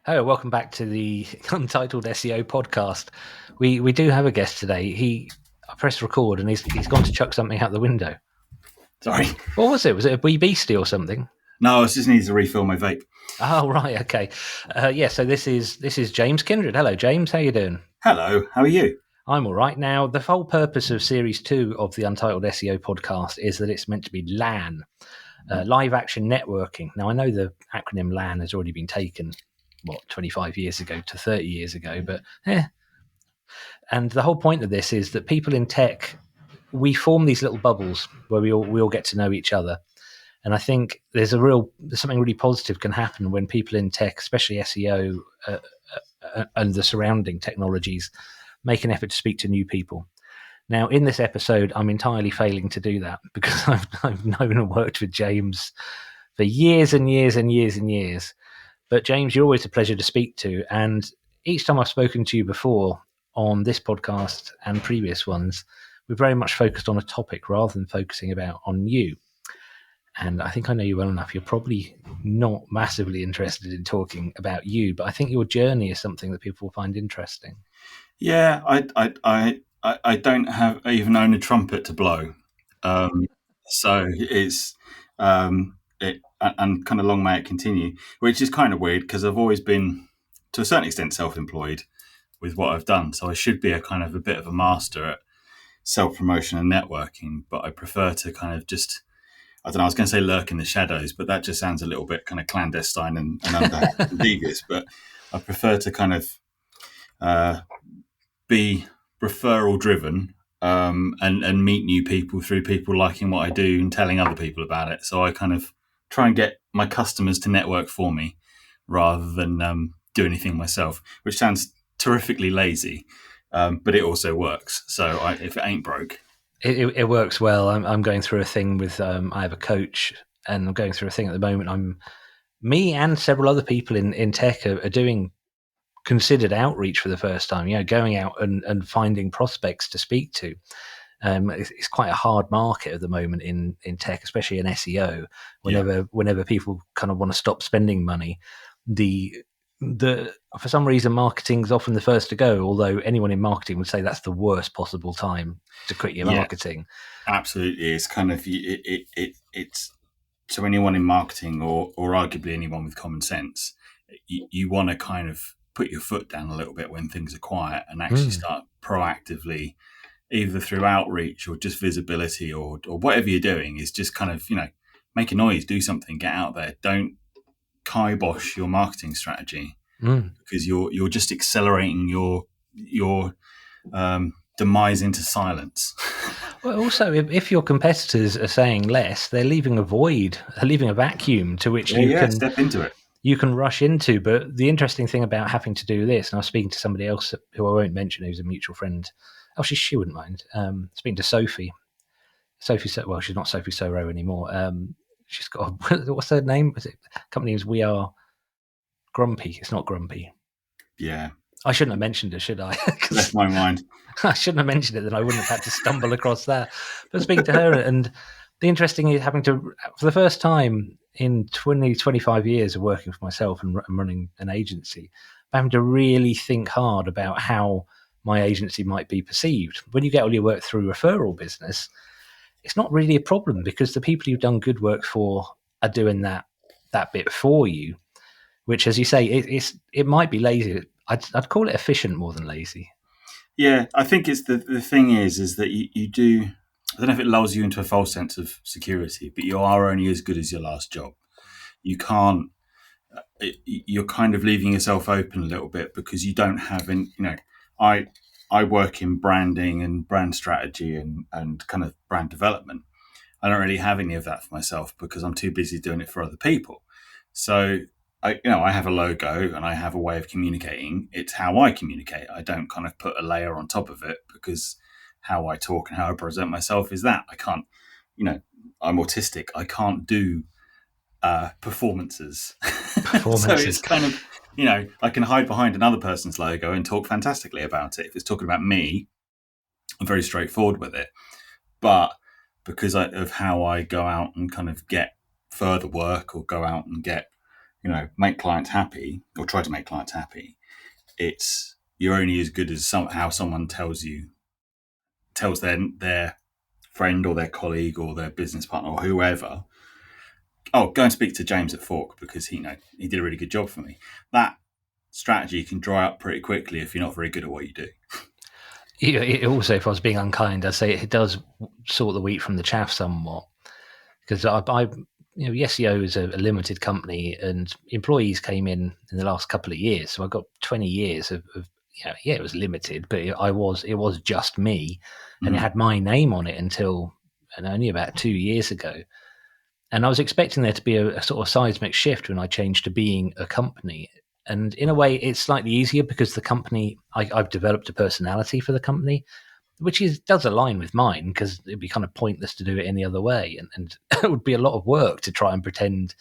Oh, welcome back to the Untitled SEO podcast. We do have a guest today. I pressed record and he's gone to chuck something out the window. Sorry. What was it? Was it a wee beastie or something? No, I just need to refill my vape. Oh, right, okay. So this is James Kindred. Hello, James. How you doing? Hello, how are you? I'm all right. Now, the whole purpose of Series 2 of the Untitled SEO podcast is that it's meant to be LAN, live action networking. Now, I know the acronym LAN has already been taken, 25 years ago to 30 years ago, but And the whole point of this is that people in tech, we form these little bubbles where we all get to know each other. And I think there's something really positive can happen when people in tech, especially SEO and the surrounding technologies, make an effort to speak to new people. Now, in this episode, I'm entirely failing to do that because I've known and worked with James for years and years and years and years. But James, you're always a pleasure to speak to. And each time I've spoken to you before on this podcast and previous ones, we're very much focused on a topic rather than focusing on you. And I think I know you well enough. You're probably not massively interested in talking about you, but I think your journey is something that people will find interesting. Yeah, I don't have even own a trumpet to blow, so it's and kind of long may it continue, which is kind of weird because I've always been to a certain extent self-employed with what I've done, so I should be a bit of a master at self-promotion and networking, but I prefer to kind of just. I don't know. I was going to say lurk in the shadows, but that just sounds a little bit kind of clandestine and devious. But I prefer to kind of be referral driven and meet new people through people liking what I do and telling other people about it. So I kind of try and get my customers to network for me rather than do anything myself, which sounds terrifically lazy, but it also works. So if it ain't broke. It works well. I'm going through a thing with, I have a coach and I'm going through a thing at the moment. Me and several other people in tech are doing considered outreach for the first time, going out and finding prospects to speak to. It's quite a hard market at the moment in tech, especially in SEO. Whenever people kind of want to stop spending money, for some reason marketing is often the first to go, although anyone in marketing would say that's the worst possible time to quit your marketing. Absolutely. It's kind of it's to anyone in marketing or arguably anyone with common sense, you want to kind of put your foot down a little bit when things are quiet and actually start proactively, either through outreach or just visibility or whatever you're doing, is just kind of, make a noise, do something, get out there. Don't kibosh your marketing strategy because you're just accelerating your demise into silence. Well, also, if your competitors are saying less, they're leaving a void, they're leaving a vacuum to which you can step into it. You can rush into. But the interesting thing about having to do this, and I was speaking to somebody else who I won't mention, who's a mutual friend. Oh, she wouldn't mind. Speaking to Sophie. Well, she's not Sophie Soro anymore. She's got what's her name? Was it company names? We Are Grumpy. It's not Grumpy. Yeah. I shouldn't have mentioned it, should I? Left my mind. I shouldn't have mentioned it, then I wouldn't have had to stumble across that. But speaking to her, and the interesting is having to, for the first time in 25 years of working for myself and running an agency, I'm having to really think hard about how my agency might be perceived. When you get all your work through referral business, it's not really a problem because the people you've done good work for are doing that bit for you, which, as you say, it might be lazy. I'd call it efficient more than lazy. Yeah, I think it's the thing is that you do. I don't know if it lulls you into a false sense of security, but you are only as good as your last job. You can't. You're kind of leaving yourself open a little bit because you don't have I work in branding and brand strategy and kind of brand development. I don't really have any of that for myself because I'm too busy doing it for other people. So I have a logo and I have a way of communicating. It's how I communicate. I don't kind of put a layer on top of it because how I talk and how I present myself is that. I can't, I'm autistic. I can't do performances. So it's kind of, I can hide behind another person's logo and talk fantastically about it. If it's talking about me, I'm very straightforward with it. But because of how I go out and kind of get further work or go out and get make clients happy or try to make clients happy. It's you're only as good as how someone tells their friend or their colleague or their business partner or whoever, oh, go and speak to James at Fork because he did a really good job for me. That strategy can dry up pretty quickly if you're not very good at what you do. It also, if I was being unkind, I'd say it does sort the wheat from the chaff somewhat, because Yeseo is a limited company, and employees came in the last couple of years. So I got 20 years of it was limited, but it was just me, and it had my name on it until only about 2 years ago. And I was expecting there to be a sort of seismic shift when I changed to being a company. And in a way, it's slightly easier because the company, I've developed a personality for the company, which does align with mine, because it'd be kind of pointless to do it any other way. And it would be a lot of work to try and pretend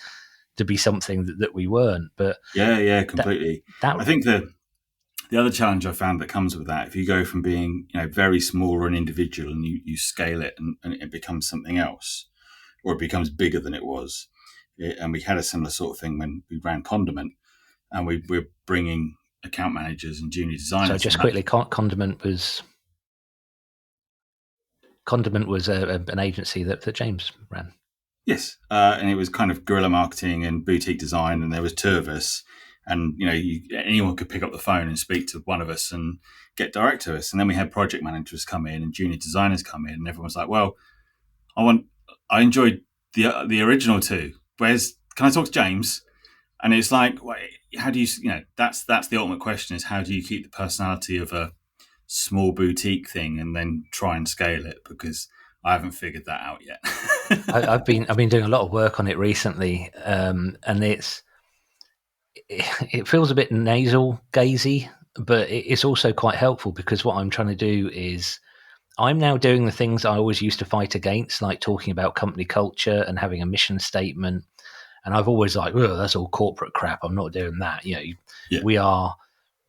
to be something that we weren't. But yeah, completely. That I think the other challenge I found that comes with that, if you go from being very small or an individual and you scale it and it becomes something else, or it becomes bigger than it was. And we had a similar sort of thing when we ran Condiment, and we're bringing account managers and junior designers. So just quickly, Condiment was an agency that James ran. Yes, and it was kind of guerrilla marketing and boutique design, and there was two of us, and anyone could pick up the phone and speak to one of us and get direct to us. And then we had project managers come in and junior designers come in, and everyone's like, "Well, I enjoyed the original two. Can I talk to James?" And it's like, how do you? That's the ultimate question: is how do you keep the personality of a small boutique thing and then try and scale it? Because I haven't figured that out yet. I've been doing a lot of work on it recently, and it feels a bit nasal gazy, but it's also quite helpful, because what I'm trying to do is I'm now doing the things I always used to fight against, like talking about company culture and having a mission statement. And I've always like, oh, that's all corporate crap. I'm not doing that. We are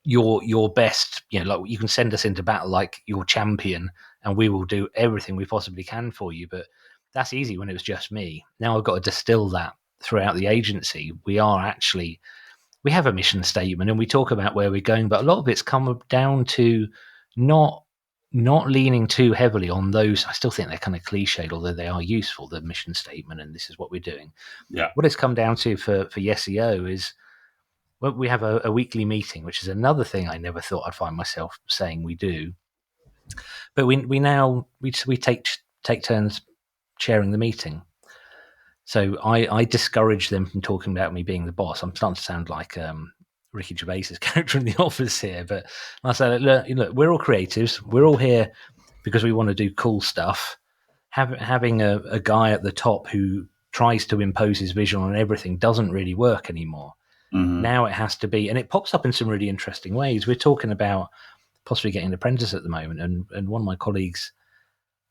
your best. Like, you can send us into battle like your champion, and we will do everything we possibly can for you. But that's easy when it was just me. Now I've got to distill that throughout the agency. We have a mission statement and we talk about where we're going, but a lot of it's come down to not leaning too heavily on those. I still think they're kind of cliched, although they are useful, the mission statement and this is what we're doing. Yeah. What it's come down to for Yeseo is, well, we have a weekly meeting, which is another thing I never thought I'd find myself saying we do. But we take turns chairing the meeting. So I discourage them from talking about me being the boss. I'm starting to sound like Ricky Gervais's character in The Office here, but I say, look, we're all creatives. We're all here because we want to do cool stuff. Having a guy at the top who tries to impose his vision on everything doesn't really work anymore. Mm-hmm. Now it has to be, and it pops up in some really interesting ways. We're talking about possibly getting an apprentice at the moment, and one of my colleagues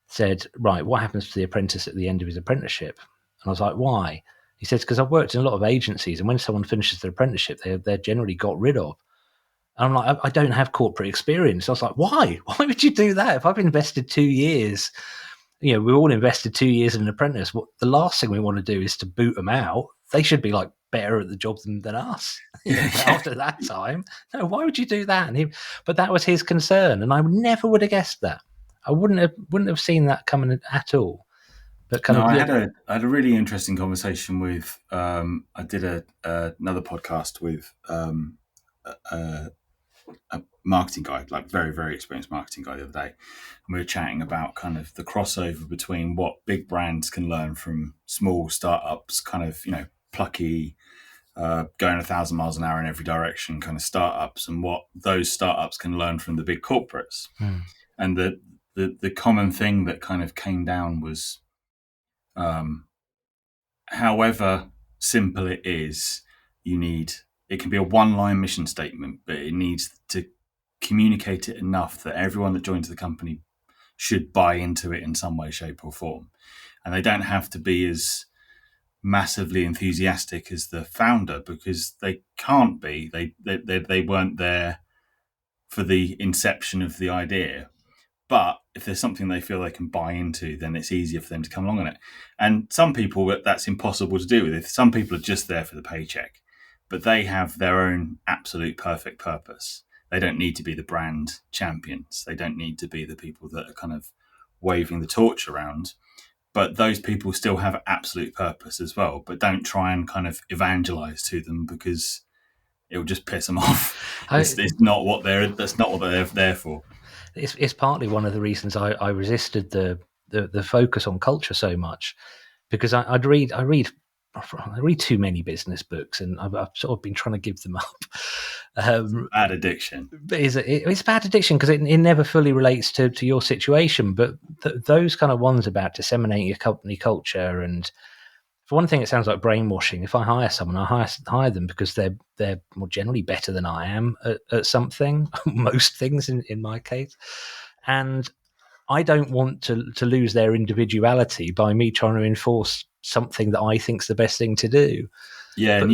said, right, what happens to the apprentice at the end of his apprenticeship? And I was like, why? He says, because I've worked in a lot of agencies, and when someone finishes their apprenticeship, they're generally got rid of. And I'm like, I don't have corporate experience. I was like, why? Why would you do that? If I've invested 2 years, we all invested 2 years in an apprentice. The last thing we want to do is to boot them out. They should be like better at the job than us after that time. No, why would you do that? But that was his concern, and I never would have guessed that. I wouldn't have seen that coming at all. But I had a really interesting conversation with. I did another podcast with a marketing guy, like very, very experienced marketing guy, the other day, and we were chatting about kind of the crossover between what big brands can learn from small startups, kind of plucky, going 1,000 miles an hour in every direction kind of startups, and what those startups can learn from the big corporates. And the common thing that kind of came down was, however simple it is, it can be a one-line mission statement, but it needs to communicate it enough that everyone that joins the company should buy into it in some way, shape, or form. And they don't have to be as massively enthusiastic as the founder, because they can't be. They weren't there for the inception of the idea. But if there's something they feel they can buy into, then it's easier for them to come along on it. And some people, that's impossible to do with. If some people are just there for the paycheck, but they have their own absolute perfect purpose. They don't need to be the brand champions. They don't need to be the people that are kind of waving the torch around. But those people still have absolute purpose as well. But don't try and kind of evangelize to them, because it will just piss them off. It's not what that's not what they're there for. It's partly one of the reasons I resisted the focus on culture so much, because I read too many business books, and I've sort of been trying to give them up. Bad addiction. It's bad addiction because it never fully relates to your situation. But those kind of ones about disseminating your company culture, and for one thing, it sounds like brainwashing. If I hire someone, I hire them because they're more generally better than I am at something, most things in my case, and I don't want to lose their individuality by me trying to enforce something that I think's the best thing to do. Yeah, but, and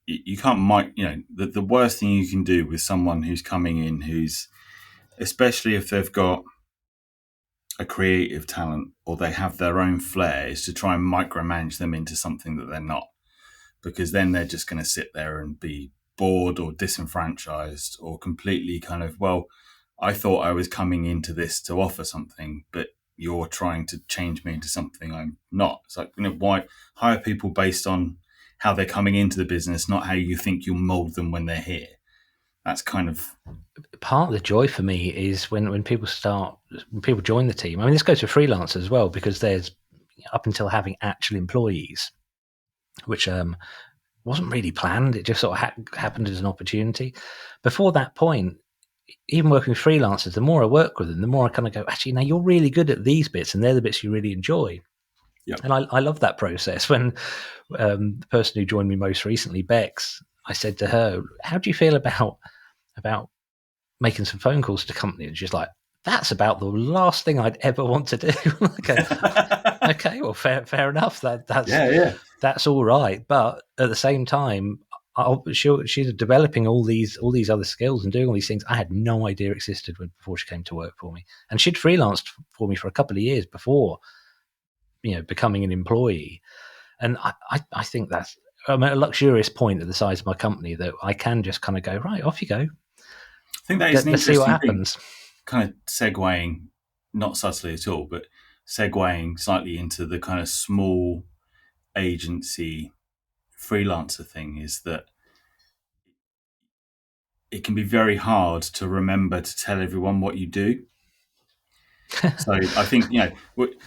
you can't the worst thing you can do with someone who's coming in, who's, especially if they've got a creative talent or they have their own flair, is to try and micromanage them into something that they're not, because then they're just going to sit there and be bored or disenfranchised or completely kind of, well, I thought I was coming into this to offer something, but you're trying to change me into something I'm not. It's like, why hire people based on how they're coming into the business, not how you think you'll mold them when they're here. That's kind of part of the joy for me is when people join the team. I mean, this goes for freelancers as well, because there's, up until having actual employees, which wasn't really planned. It just sort of happened as an opportunity. Before that point, even working with freelancers, the more I work with them, the more I kind of go, actually, now you're really good at these bits, and they're the bits you really enjoy. Yeah. And I love that process. When the person who joined me most recently, Bex, I said to her, how do you feel about making some phone calls to companies? And she's like, that's about the last thing I'd ever want to do. Okay, well, fair enough. That's all right. But at the same time, she's developing all these other skills and doing all these things I had no idea existed before she came to work for me. And she'd freelanced for me for a couple of years before, becoming an employee. And I think that's, I'm at a luxurious point at the size of my company that I can just kind of go, right, off you go. I think that is an interesting see what happens. Thing, kind of segueing, not subtly at all, but segueing slightly into the kind of small agency freelancer thing, is that it can be very hard to remember to tell everyone what you do. So I think,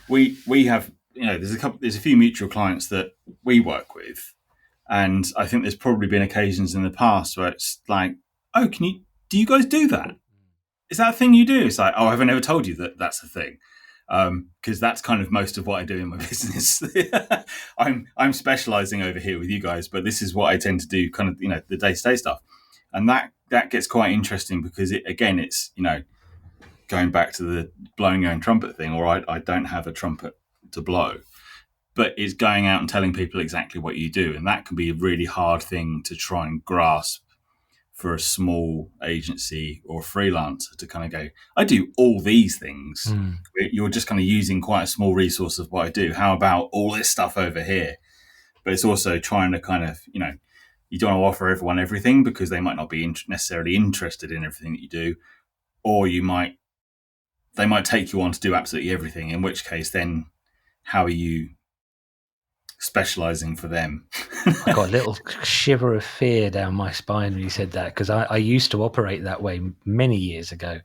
we have, there's a few mutual clients that we work with, and I think there's probably been occasions in the past where it's like, oh, do you guys do that? Is that a thing you do? It's like, oh, I've never told you that that's a thing. Because that's kind of most of what I do in my business. I'm specializing over here with you guys, but this is what I tend to do, kind of, the day-to-day stuff. And that gets quite interesting, because it's, going back to the blowing your own trumpet thing, or I don't have a trumpet to blow, but it's going out and telling people exactly what you do. And that can be a really hard thing to try and grasp for a small agency or freelancer, to kind of go, I do all these things. You're just kind of using quite a small resource of what I do. How about all this stuff over here? But it's also trying to kind of, you don't want to offer everyone everything, because they might not be necessarily interested in everything that you do, or they might take you on to do absolutely everything, in which case then how are you specializing for them? I got a little shiver of fear down my spine when you said that, because I used to operate that way many years ago.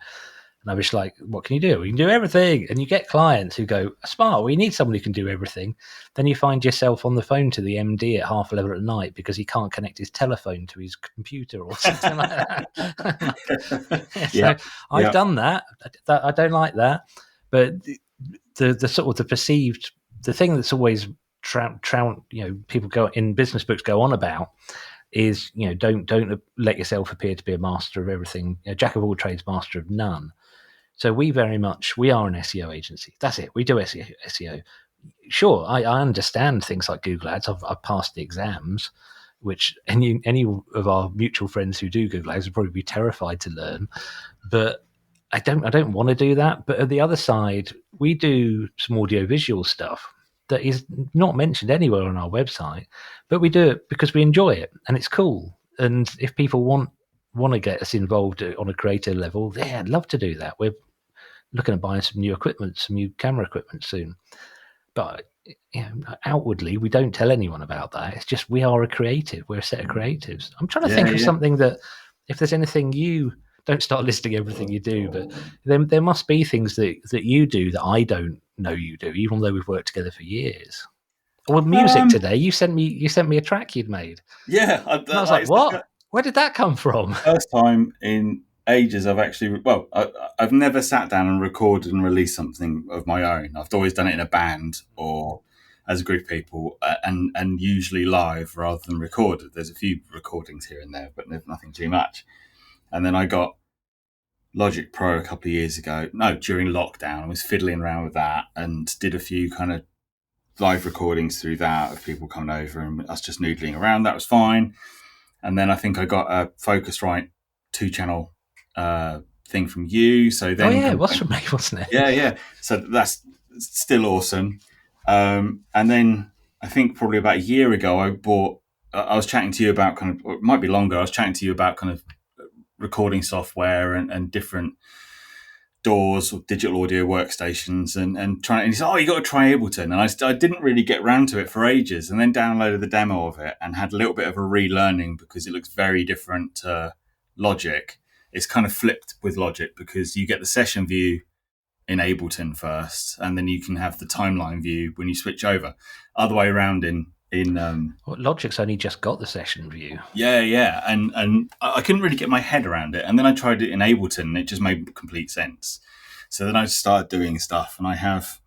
And I was like, what can you do? You can do everything. And you get clients who go, smart, we need someone who can do everything. Then you find yourself on the phone to the MD at 11:30 at night because he can't connect his telephone to his computer or something like that. So I've done that. I don't like that. But the sort of the perceived, the thing that's always people go in business books go on about is, don't let yourself appear to be a master of everything, jack of all trades, master of none. So we are an SEO agency. That's it. We do SEO. Sure, I understand things like Google Ads. I've passed the exams, which any of our mutual friends who do Google Ads would probably be terrified to learn. But I don't want to do that. But at the other side, we do some audio-visual stuff that is not mentioned anywhere on our website, but we do it because we enjoy it and it's cool. And if people want to get us involved on a creative level, yeah, I'd love to do that. We're looking at buying some new equipment, some new camera equipment soon. But outwardly, we don't tell anyone about that. It's just we are a creative. We're a set of creatives. I'm trying to think of something that, if there's anything you don't start listing everything you do, but there must be things that you do that I don't know you do, even though we've worked together for years. Well, music today. You sent me a track you'd made. Yeah, and I was like, what? Where did that come from? First time in ages I've actually, I've never sat down and recorded and released something of my own. I've always done it in a band or as a group of people, and usually live rather than recorded. There's a few recordings here and there, but nothing too much. And then I got Logic Pro a couple of years ago. No, during lockdown, I was fiddling around with that and did a few kind of live recordings through that of people coming over and us just noodling around. That was fine. And then I think I got a Focusrite 2-channel thing from you. So then, it was from me, wasn't it? Yeah. So that's still awesome. And then I think probably about a year ago, I was chatting to you about kind of, or it might be longer, I was chatting to you about kind of recording software and different DAWs or digital audio workstations and trying. And he said, "Oh, you got to try Ableton." And I didn't really get round to it for ages, and then downloaded the demo of it and had a little bit of a relearning because it looks very different to Logic. It's kind of flipped with Logic because you get the session view in Ableton first, and then you can have the timeline view when you switch over. Other way around in Logic's only just got the session view. Yeah, and I couldn't really get my head around it. And then I tried it in Ableton, and it just made complete sense. So then I started doing stuff, and I have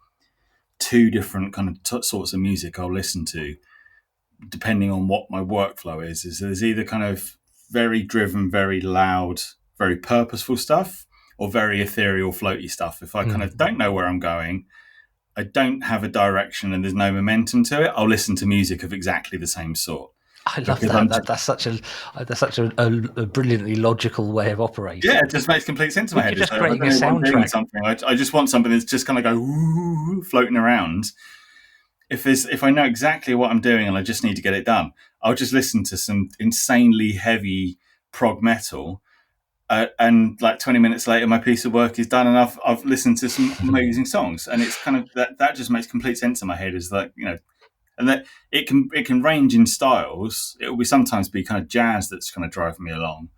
2 different kind of sorts of music I'll listen to, depending on what my workflow is. There's either kind of very driven, very loud, very purposeful stuff, or very ethereal, floaty stuff. If I kind of don't know where I'm going, I don't have a direction and there's no momentum to it, I'll listen to music of exactly the same sort. I love that. That's such a brilliantly logical way of operating. Yeah, it just makes complete sense in my head. Just creating a soundtrack. I just want something that's just kind of go floating around. If I know exactly what I'm doing and I just need to get it done, I'll just listen to some insanely heavy prog metal. And like 20 minutes later, my piece of work is done, and I've listened to some amazing songs, and it's kind of that just makes complete sense in my head. Is like, and that it can range in styles. It will sometimes be kind of jazz that's kind of driving me along,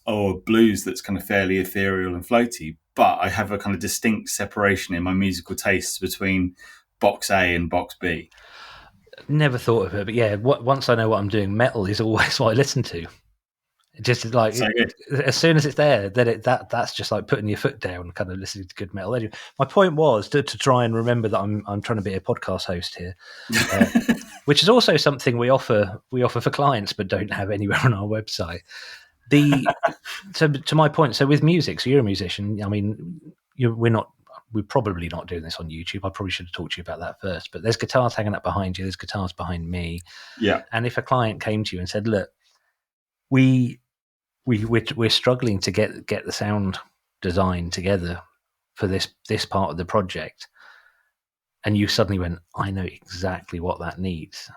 or blues that's kind of fairly ethereal and floaty. But I have a kind of distinct separation in my musical tastes between box A and box B. Never thought of it, but yeah, once I know what I'm doing, metal is always what I listen to. Just like as soon as it's there, then that's just like putting your foot down, kind of listening to good metal. Anyway, my point was to try and remember that I'm trying to be a podcast host here, which is also something we offer for clients, but don't have anywhere on our website. To my point, so with music, so you're a musician. I mean, we're probably not doing this on YouTube. I probably should have talked to you about that first. But there's guitars hanging up behind you. There's guitars behind me. Yeah. And if a client came to you and said, "Look, we're struggling to get the sound design together for this part of the project," and you suddenly went, "I know exactly what that needs,"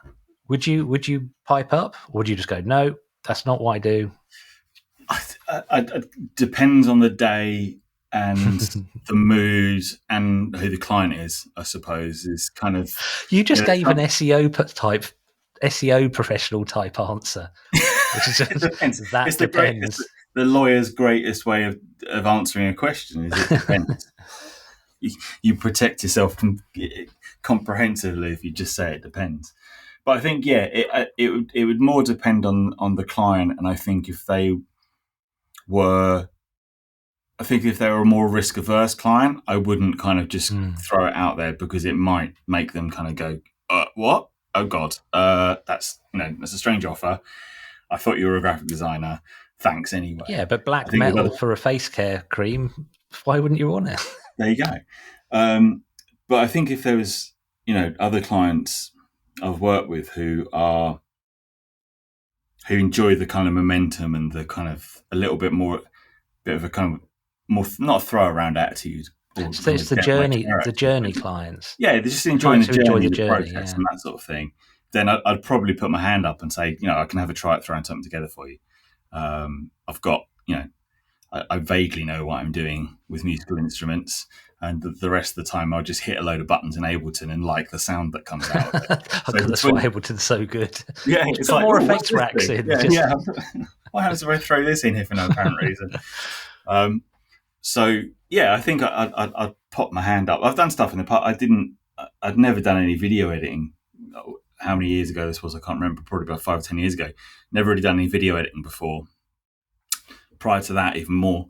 would you pipe up, or would you just go, "No, that's not what I do"? It depends on the day and the mood and who the client is, I suppose, is kind of... You just gave an SEO professional type answer. Which is that depends. It's the lawyer's greatest way of answering a question is it depends. You protect yourself comprehensively if you just say it depends. But I think, it would more depend on the client. And I think if they were a more risk averse client, I wouldn't kind of just throw it out there, because it might make them kind of go, what? Oh God, that's a strange offer. I thought you were a graphic designer. Thanks anyway. Yeah, but black metal for a face care cream, why wouldn't you want it? There you go. But I think if there was, other clients I've worked with who enjoy the kind of momentum and the kind of a little bit of a kind of more, not a throw around attitude. So it's the journey clients. Yeah, they're just enjoying the process and that sort of thing. Then I'd probably put my hand up and say, I can have a try at throwing something together for you. I've got, I vaguely know what I'm doing with musical instruments, and the rest of the time I'll just hit a load of buttons in Ableton and like the sound that comes out of it. So That's why Ableton's so good. yeah, Just it's put like, more what's effects this racks thing? in. Yeah. What happens if I throw this in here for no apparent reason? So yeah, I think I'd pop my hand up. I've done stuff in the past. I'd never done any video editing. How many years ago this was, I can't remember. Probably about 5 or 10 years ago. Never really done any video editing before. Prior to that, even more,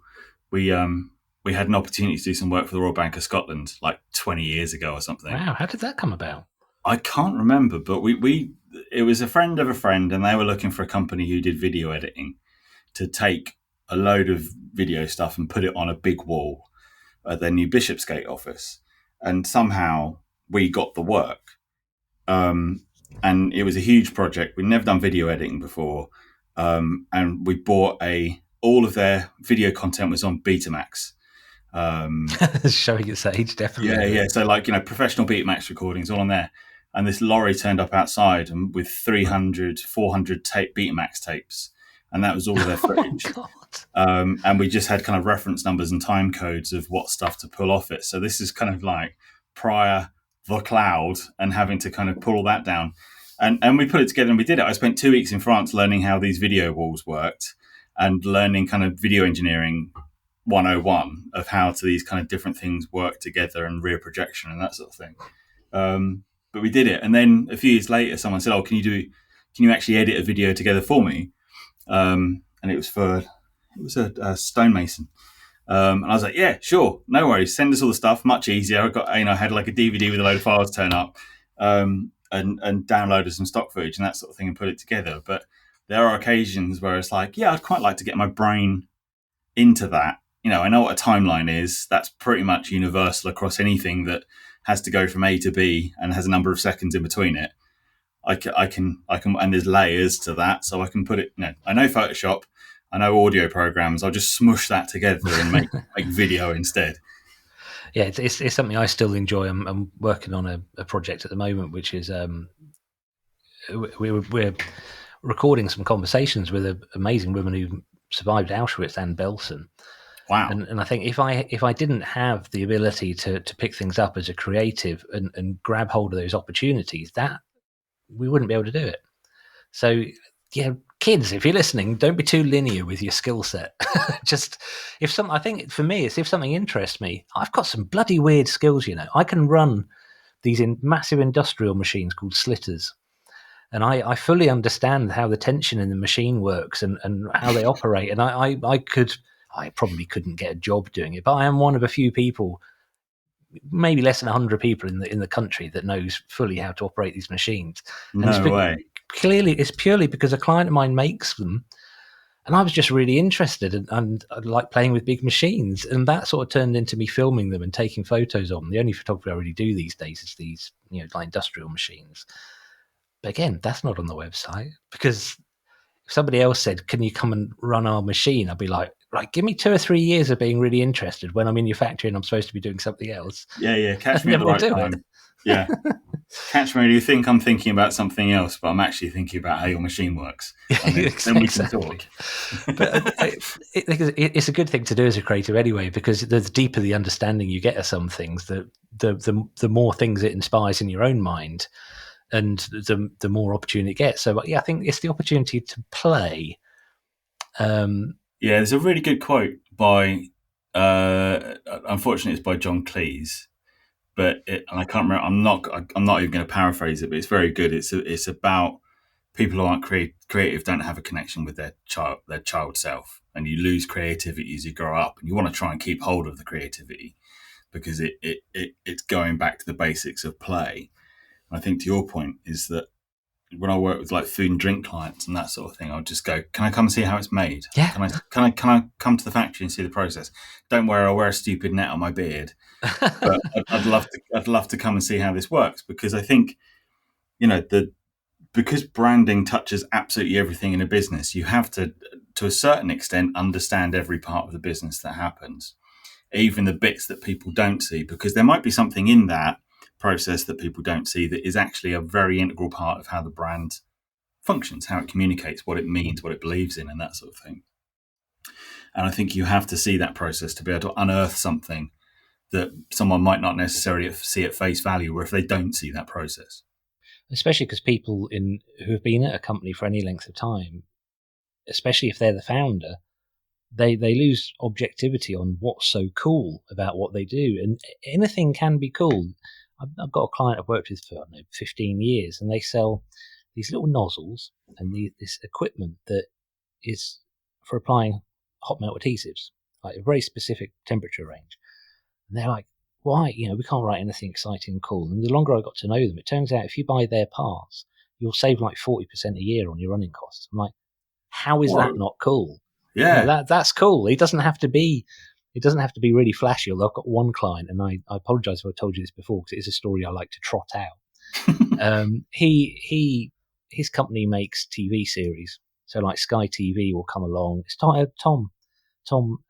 we had an opportunity to do some work for the Royal Bank of Scotland like 20 years ago or something. Wow, how did that come about? I can't remember, but it was a friend of a friend, and they were looking for a company who did video editing to take a load of video stuff and put it on a big wall at their new Bishopsgate office. And somehow we got the work. And it was a huge project. We'd never done video editing before. And we bought all of their video content was on Betamax. Showing its age, definitely. Yeah. So professional Betamax recordings all on there. And this lorry turned up outside and with 300, 400 Betamax tapes. And that was all of their footage. Oh, God. And we just had kind of reference numbers and time codes of what stuff to pull off it. So this is kind of like prior the cloud and having to kind of pull all that down. And we put it together and we did it. I spent 2 weeks in France learning how these video walls worked and learning kind of video engineering 101 of how to these kind of different things work together and rear projection and that sort of thing. But we did it. And then a few years later, someone said, can you actually edit a video together for me? And it was a stonemason. And I was like, yeah, sure, no worries. Send us all the stuff. Much easier. I had like a DVD with a load of files turn up, and downloaded some stock footage and that sort of thing and put it together. But there are occasions where it's like, yeah, I'd quite like to get my brain into that. I know what a timeline is. That's pretty much universal across anything that has to go from A to B and has a number of seconds in between it. I can, and there's layers to that, so I can put it. I know Photoshop, I know audio programs. I'll just smush that together and make video instead. Yeah, it's something I still enjoy. I'm working on a project at the moment, which is we're recording some conversations with an amazing woman who survived Auschwitz and Belsen. Wow. And I think if I didn't have the ability to pick things up as a creative and grab hold of those opportunities, that we wouldn't be able to do it. So yeah, kids, if you're listening, don't be too linear with your skill set. Just I think for me, it's if something interests me. I've got some bloody weird skills, I can run these massive industrial machines called slitters. And I fully understand how the tension in the machine works and how they operate. And I probably couldn't get a job doing it, but I am one of a few people, maybe less than 100 people in the country that knows fully how to operate these machines. No way. Clearly, it's purely because a client of mine makes them, and I was just really interested, and I like playing with big machines, and that sort of turned into me filming them and taking photos of them. The only photography I really do these days is these, like industrial machines. But again, that's not on the website, because if somebody else said, "Can you come and run our machine?" I'd be like, right, give me 2 or 3 years of being really interested when I'm in your factory and I'm supposed to be doing something else. Yeah. Catch me at the right time. Yeah. Catch me when you think I'm thinking about something else, but I'm actually thinking about how your machine works. And then we can talk. But it's a good thing to do as a creative anyway, because the deeper the understanding you get of some things, the more things it inspires in your own mind, and the more opportunity it gets. So yeah, I think it's the opportunity to play. Yeah, there's a really good quote by, unfortunately, it's by John Cleese, and I can't remember. I'm not even going to paraphrase it, but it's very good. It's about people who aren't creative don't have a connection with their child self, and you lose creativity as you grow up, and you want to try and keep hold of the creativity because it's going back to the basics of play. And I think to your point is that when I work with like food and drink clients and that sort of thing, I'll just go, can I come and see how it's made? Yeah. Can I come to the factory and see the process? Don't worry, I'll wear a stupid net on my beard. But I'd love to come and see how this works, because I think, because branding touches absolutely everything in a business, you have to a certain extent, understand every part of the business that happens, even the bits that people don't see, because there might be something in that process that people don't see that is actually a very integral part of how the brand functions, how it communicates, what it means, what it believes in, and that sort of thing. And I think you have to see that process to be able to unearth something that someone might not necessarily see at face value, or if they don't see that process. Especially because people who have been at a company for any length of time, especially if they're the founder, they lose objectivity on what's so cool about what they do. And anything can be cool. I've got a client I've worked with for, I don't know, 15 years, and they sell these little nozzles and this equipment that is for applying hot melt adhesives, like a very specific temperature range. And they're like, why? We can't write anything exciting and cool. And the longer I got to know them, it turns out if you buy their parts, you'll save like 40% a year on your running costs. I'm like, how is that not cool? Yeah, that's cool. It doesn't have to be really flashy. Although I've got one client, and I apologise if I told you this before because it is a story I like to trot out. His company makes TV series, so like Sky TV will come along. It's Tom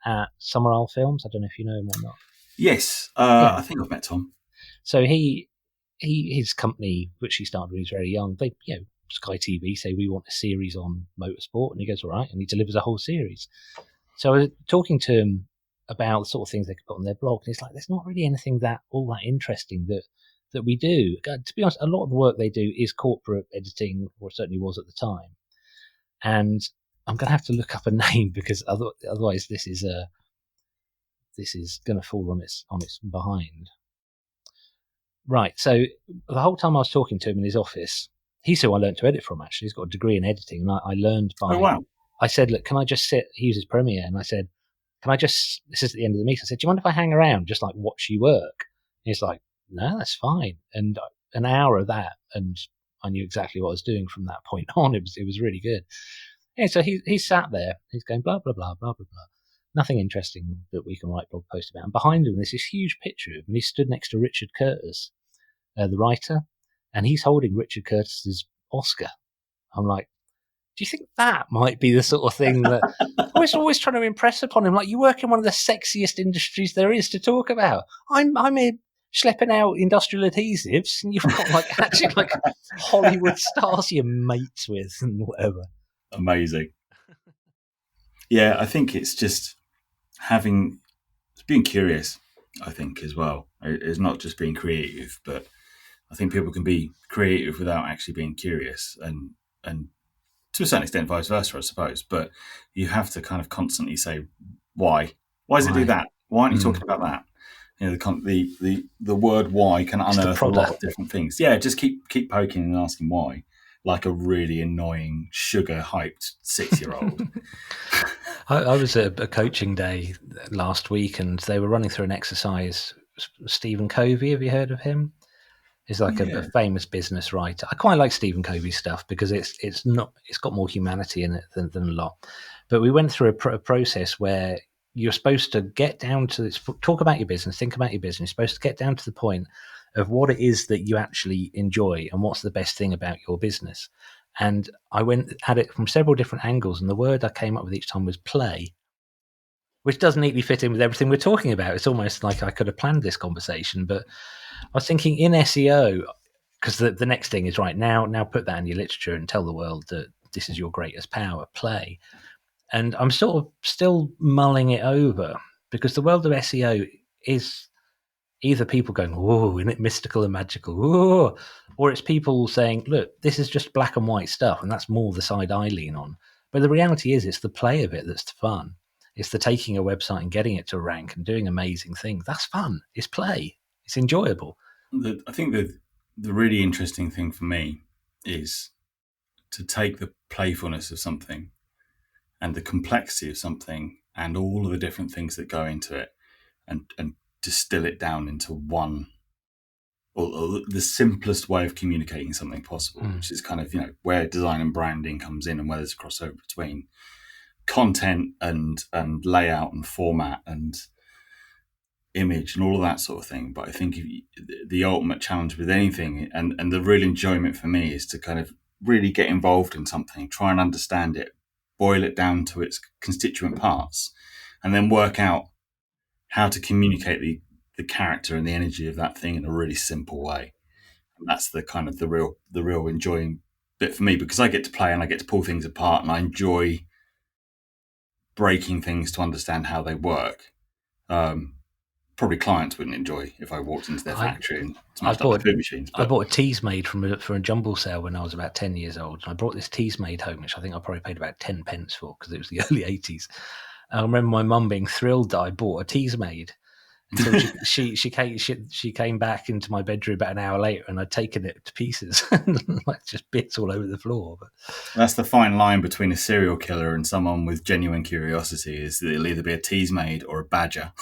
at Summerall Films. I don't know if you know him or not. Yes, yeah. I think I've met Tom. So his company, which he started when he was very young, they Sky TV say we want a series on motorsport, and he goes all right, and he delivers a whole series. So I was talking to him about the sort of things they could put on their blog, and he's like, "There's not really anything all that interesting that we do." To be honest, a lot of the work they do is corporate editing, or it certainly was at the time. And I'm going to have to look up a name because otherwise this is going to fall on its behind. Right. So the whole time I was talking to him in his office, he's who I learned to edit from, actually. He's got a degree in editing. And I learned by... Oh, wow. I said, look, can I just sit... He uses Premiere. And I said, can I just... This is at the end of the meeting. I said, do you mind if I hang around, just like watch you work? And he's like, no, that's fine. And an hour of that, and I knew exactly what I was doing from that point on. It was really good. Yeah, so he sat there. He's going, blah, blah, blah, blah, blah, blah. Nothing interesting that we can write blog posts about. And behind him, there's this huge picture of him, and he stood next to Richard Curtis, the writer, and he's holding Richard Curtis's Oscar. I'm like, do you think that might be the sort of thing that I was always trying to impress upon him? Like, you work in one of the sexiest industries there is to talk about. I'm here schlepping out industrial adhesives, and you've got like actually like Hollywood stars you're mates with and whatever. Amazing. Yeah, I think it's just being curious, I think, as well. It's not just being creative, but I think people can be creative without actually being curious, and to a certain extent vice versa, I suppose. But you have to kind of constantly say, why? Why does it do that? Why aren't you talking about that? The word why can unearth a lot of different things. Yeah, just keep poking and asking why, like a really annoying sugar-hyped 6-year-old. I was at a coaching day last week, and they were running through an exercise. Stephen Covey, have you heard of him? He's like a famous business writer. I quite like Stephen Covey's stuff because it's got more humanity in it than a lot. But we went through a process where you're supposed to get down to this, talk about your business, think about your business. You're supposed to get down to the point of what it is that you actually enjoy and what's the best thing about your business. And I had it from several different angles, and the word I came up with each time was play, which does neatly fit in with everything we're talking about. It's almost like I could have planned this conversation, but I was thinking in SEO, because the next thing is right now put that in your literature and tell the world that this is your greatest power, play. And I'm sort of still mulling it over because the world of SEO is either people going, whoa, isn't it mystical and magical? Whoa, or it's people saying, look, this is just black and white stuff, and that's more the side I lean on. But the reality is it's the play of it that's fun. It's the taking a website and getting it to rank and doing amazing things. That's fun. It's play. It's enjoyable. I think the really interesting thing for me is to take the playfulness of something and the complexity of something and all of the different things that go into it and distill it down into one, or the simplest way of communicating something possible, which is kind of, where design and branding comes in and where there's a crossover between content and layout and format and image and all of that sort of thing. But I think the ultimate challenge with anything and the real enjoyment for me is to kind of really get involved in something, try and understand it, boil it down to its constituent parts, and then work out how to communicate the character and the energy of that thing in a really simple way. And that's the kind of the real enjoying bit for me because I get to play and I get to pull things apart, and I enjoy breaking things to understand how they work. Probably clients wouldn't enjoy if I walked into their factory and smashed up their food machines. I bought a Teasmade from a jumble sale when I was about 10 years old. And I brought this Teasmade home, which I think I probably paid about 10 pence for because it was the early 80s. And I remember my mum being thrilled that I bought a Teasmade until she came back into my bedroom about an hour later and I'd taken it to pieces, like just bits all over the floor. But that's the fine line between a serial killer and someone with genuine curiosity, is that it'll either be a Teasmade or a badger.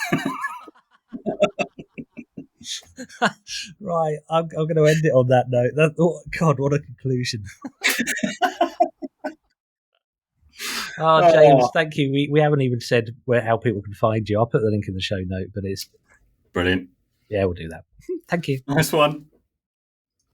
Right, I'm going to end it on that note. God, what a conclusion. James, thank you. We haven't even said how people can find you. I'll put the link in the show note, but it's brilliant. Yeah, we'll do that. Thank you. Nice one.